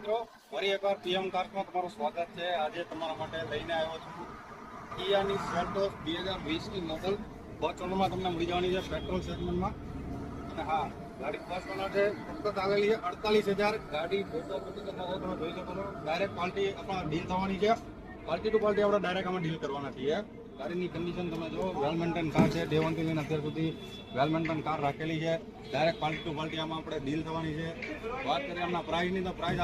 મિત્રો, ફરી એકવાર પીએમ કાર્સમાં તમારું સ્વાગત છે. આજે તમારા માટે લઈને આવ્યો છું કિયાની સેલ્ટોસ 2020ની મોડલ ફર્સ્ટ ઓનરમાં તમને મળી જવાની છે પેટ્રોલ સેગમેન્ટમાં. અને હા, ગાડી ફર્સ્ટ ઓનર છે, ફક્ત આવેલી છે 48,000. ગાડી ફોટો તમે જોઈ શકો છો. ડાયરેક્ટ પાર્ટી આપણા ડીલ થવાની છે. પાર્ટી ટુ પાર્ટી આપણે ડાયરેક્ટ આમાં ડીલ કરવાના છીએ. ગાડીની કન્ડિશન તમે જો, વેલ મેન્ટેન કાર છે. ડે 1 થી લઈને અત્યાર સુધી વેલ મેન્ટેન કાર રાખેલી છે. ડાયરેક્ટ પાર્ટી ટુ પાર્ટી આમાં આપણે ડીલ થવાની છે. વાત કરીએ આમના પ્રાઇસની, તો પ્રાઇસ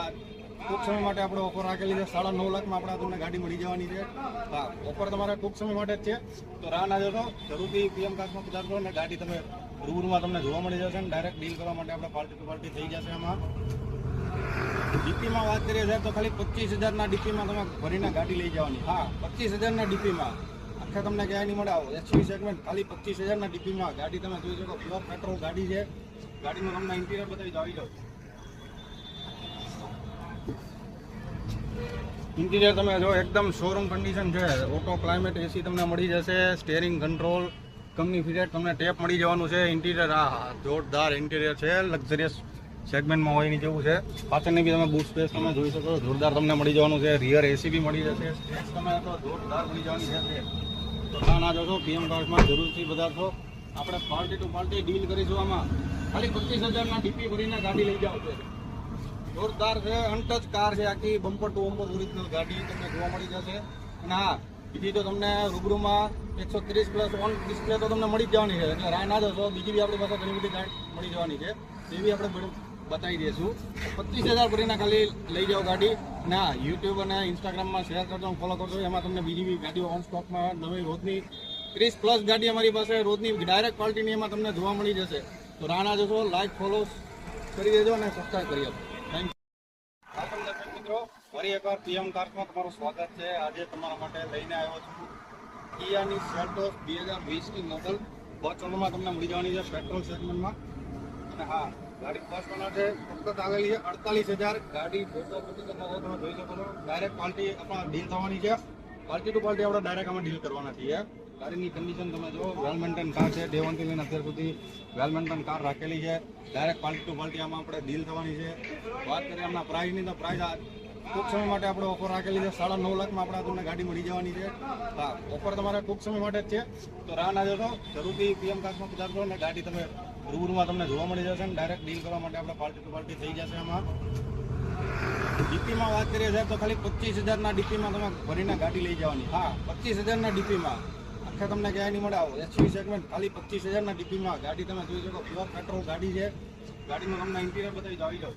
ટૂંક સમય માટે આપણે ઓફર રાખેલી છે. 9.5 લાખમાં આપણે તમને ગાડી મળી જવાની છે. હા, ઓફર તમારે ટૂંક સમય માટે જ છે, તો રાહ ના જોશો, જરૂરથી પીએમ કાર્સમાં પધારજો અને ગાડી તમે રૂબરૂમાં તમને જોવા મળી જશે. ને ડાયરેક્ટ ડીલ કરવા માટે આપણે પાર્ટી ટુ પાર્ટી થઈ જશે. આમાં ડીપીમાં વાત કરીએ સાહેબ, તો ખાલી 25,000ના ડીપીમાં તમે ભરીને ગાડી લઈ જવાની. હા, 25,000ના ડીપીમાં આખા તમને ક્યાંય નહીં મળે. એચવી સેગમેન્ટ ખાલી 25,000ના ડીપીમાં ગાડી તમે જોઈ શકો. પ્યોર પેટ્રોલ ગાડી છે. ગાડીનું તમને ઇન્ટિરિયર બતાવી દો, આવી જાઓ. ઇન્ટિરિયર તમે જો એકદમ શોરૂમ કન્ડિશન છે. ઓટો ક્લાઇમેટ એસી તમને મળી જશે. સ્ટેરિંગ કંટ્રોલ કંપની ફિટેડ તમને ટેપ મળી જવાનું છે. ઇન્ટિરિયર આ જોરદાર ઇન્ટિરિયર છે. લક્ઝરિયસ સેગમેન્ટમાં હોય એની જેવું છે. પાછળની બી તમે બૂટ સ્પેસ તમે જોઈ શકો. જોરદાર તમને મળી જવાનું છે. રિયર એસી બી મળી જશે. સ્પેસ તમે તો જોરદાર મળી જવાની છે. તો ના જોશો, પીએમ કાર્સમાં જરૂરથી બધા છો. આપણે પાર્ટી ટુ પાર્ટી ડીલ કરીશું. આમાં ખાલી 25,000ના ડીપી ભરીને ગાડી લઈ જાવ છે. જોરદાર છે. અનટચ કાર છે. આખી બમ્પર ટુ બમ્પર ઓરિજિનલ ગાડી તમને જોવા મળી જશે. અને હા, બીજી તો તમને રૂબરૂમાં 130+ ઓન ડિસ્પ્લે તો તમને મળી જ જવાની છે. એટલે રાહ ના જોશો, બીજી બી આપણી પાસે ઘણી બધી ગાડી મળી જવાની છે. એ બી આપણે બતાવી દઈશું. 25,000 ભરીને ખાલી લઈ જાઓ ગાડી. ના, યુટ્યુબ અને ઇન્સ્ટાગ્રામમાં શેર કરજો, ફોલો કરજો. એમાં તમને બીજી બી ગાડીઓ ઓન સ્ટોકમાં નવી રોજની 30+ ગાડી અમારી પાસે રોજની ડાયરેક્ટ ક્વોલિટીની એમાં તમને જોવા મળી જશે. તો રાહ ના જોશો, લાઈક ફોલો કરી દેજો અને સબસ્ક્રાઈબ કરી આપો. Thank you. મિત્રો, ફરી એકવાર પીએમ કાર્સમાં તમારું સ્વાગત છે. આજે તમારા માટે લઈને આવ્યો છું કિયાની સેલ્ટોસ 2020ની મોડલ ફર્સ્ટ ઓનરમાં તમને મળી જવાની છે પેટ્રોલ સેગમેન્ટમાં. અને હા, ગાડી ફર્સ્ટ ઓનર છે, ફક્ત આવેલી છે 48,000. ગાડી ફોટો તમે જોઈ શકો છો. ડાયરેક્ટ પાર્ટી આપણા ડીલ થવાની છે. પાર્ટી ટુ પાર્ટી આપણે ડાયરેક્ટ આમાં ડીલ કરવાના છીએ. ગાડીની કન્ડિશન તમે જો, વેલ મેન્ટેન કાર છે. ડે 1 થી લઈને અત્યાર સુધી વેલ મેન્ટેન કાર રાખેલી છે. ડાયરેક્ટ પાર્ટી ટુ પાર્ટી આમાં આપણે ડીલ થવાની છે. વાત કરીએ આમના પ્રાઇસની, તો પ્રાઇસ ટૂંક સમય માટે આપણે ઓફર રાખેલી છે. 9.5 લાખમાં આપણે તમને ગાડી મળી જવાની છે. હા, ઓફર તમારે ટૂંક સમય માટે જ છે, તો રાહ ના જોશો, જરૂરથી પીએમ કાર્સમાં પધારજો અને ગાડી તમે રૂબરૂમાં તમને જોવા મળી જશે. ને ડાયરેક્ટ ડીલ કરવા માટે આપણે પાર્ટી ટુ પાર્ટી થઈ જશે. આમાં ડીપીમાં વાત કરીએ સાહેબ, તો ખાલી 25,000ના ડીપીમાં તમે ભરીને ગાડી લઈ જવાની. હા, 25,000ના ડીપીમાં આખા તમને ક્યાંય નહીં મળે. એચવી સેગમેન્ટ ખાલી 25,000ના ડીપીમાં ગાડી તમે જોઈ શકો. પ્યોર પેટ્રોલ ગાડી છે. ગાડીનું તમને ઇન્ટિરિયર બતાવી દો, આવી જાઓ.